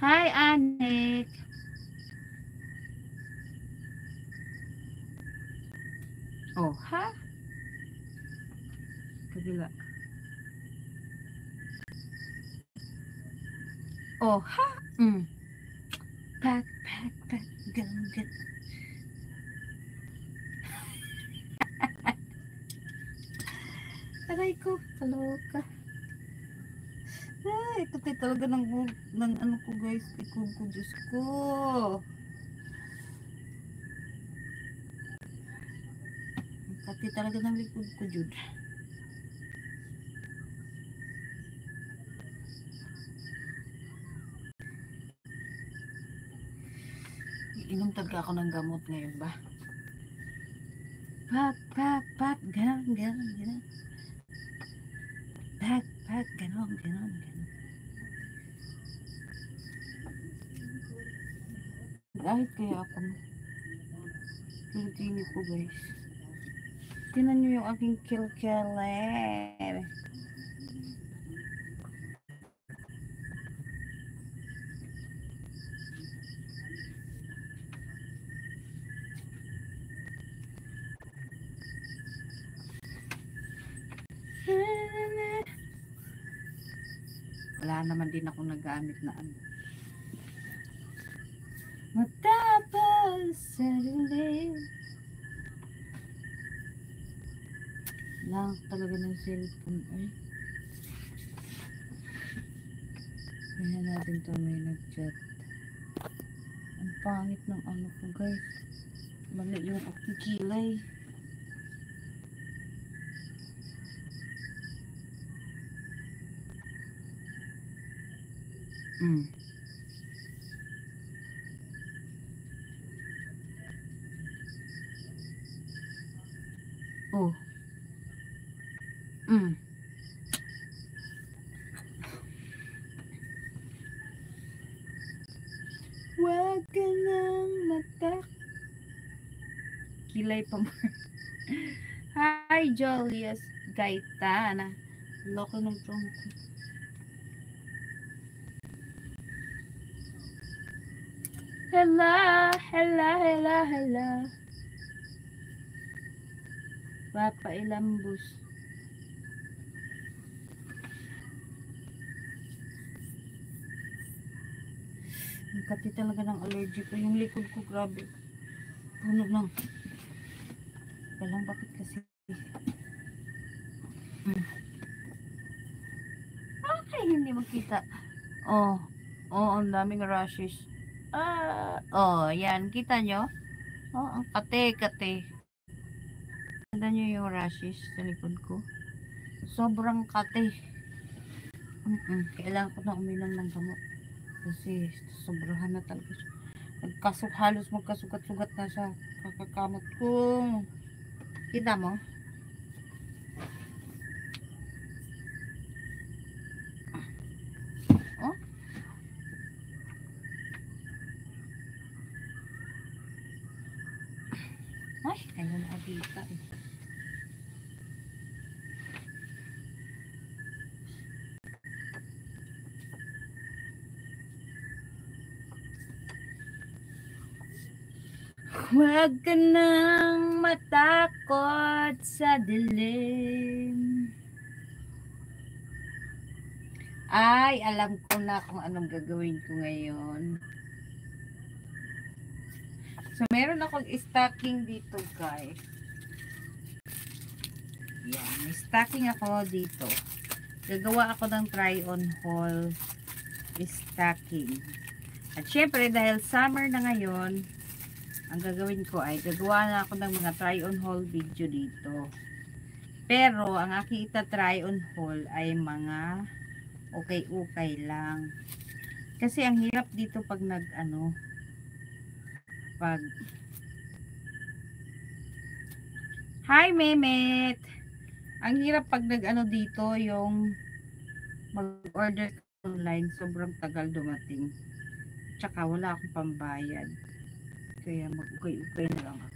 Hi, Anik. Oh, ha? Kabila. Oh, ha? Pack, pack, pack, go, get. Aray ko, kaloka. Ay, ito tayo talaga ng ano ko guys, ikog ko, Diyos ko. Kati talaga ng likod ko, Jud. Inom talaga ako ng gamot ngayon ba? Pak, pak, pak, ganon, ganon, ganon. Pak, pak, ganon, ganon, ganon. Kahit kaya ako, tinitingin ko guys. Tinan nyo yung aking kilkiler. Wala naman din ako nagamit na ano. Matapos sa dilim. Lang talaga ng cellphone ay. Kaya natin to may nag-chat. Ang pangit ng ano ko guys. Mali yung aking kilay. Oh. Wag ka nang matak. Kilay pa mo. Hi, Julius Gaitana. Loko ng trongko. Hello, hello, hello, hello. Papa Ilambus. Ang kati talaga ng allergic ko. Yung likod ko, grabe. Puno ng. Walang bakit kasi. Ay, hindi makita. Oh, ang daming rashes. Yan. Kita nyo? Ang kate. Kita nyo yung rashes sa likod ko? Sobrang kate. Kailangan ko na uminom ng gamot. Kasi sobrahan na talaga. Halos magkasugat-sugat na sa kakakamot ko. Kita mo? Oh? Ay, ayaw na agita eh. Huwag ka nang matakot sa dilim. Ay, alam ko na kung anong gagawin ko ngayon. So, meron akong stocking dito, guys. Yan, may stocking ako dito. Gagawa ako ng try-on haul stocking. At syempre, dahil summer na ngayon, ang gagawin ko ay gagawa na ako ng mga try-on haul video dito. Pero, ang aking ita-try on haul ay mga okay lang. Kasi ang hirap dito pag Hi, Mehmet! Ang hirap pag dito yung mag-order online, sobrang tagal dumating. Tsaka wala akong pambayad. Kaya mag-ukay-ukay na lang ako.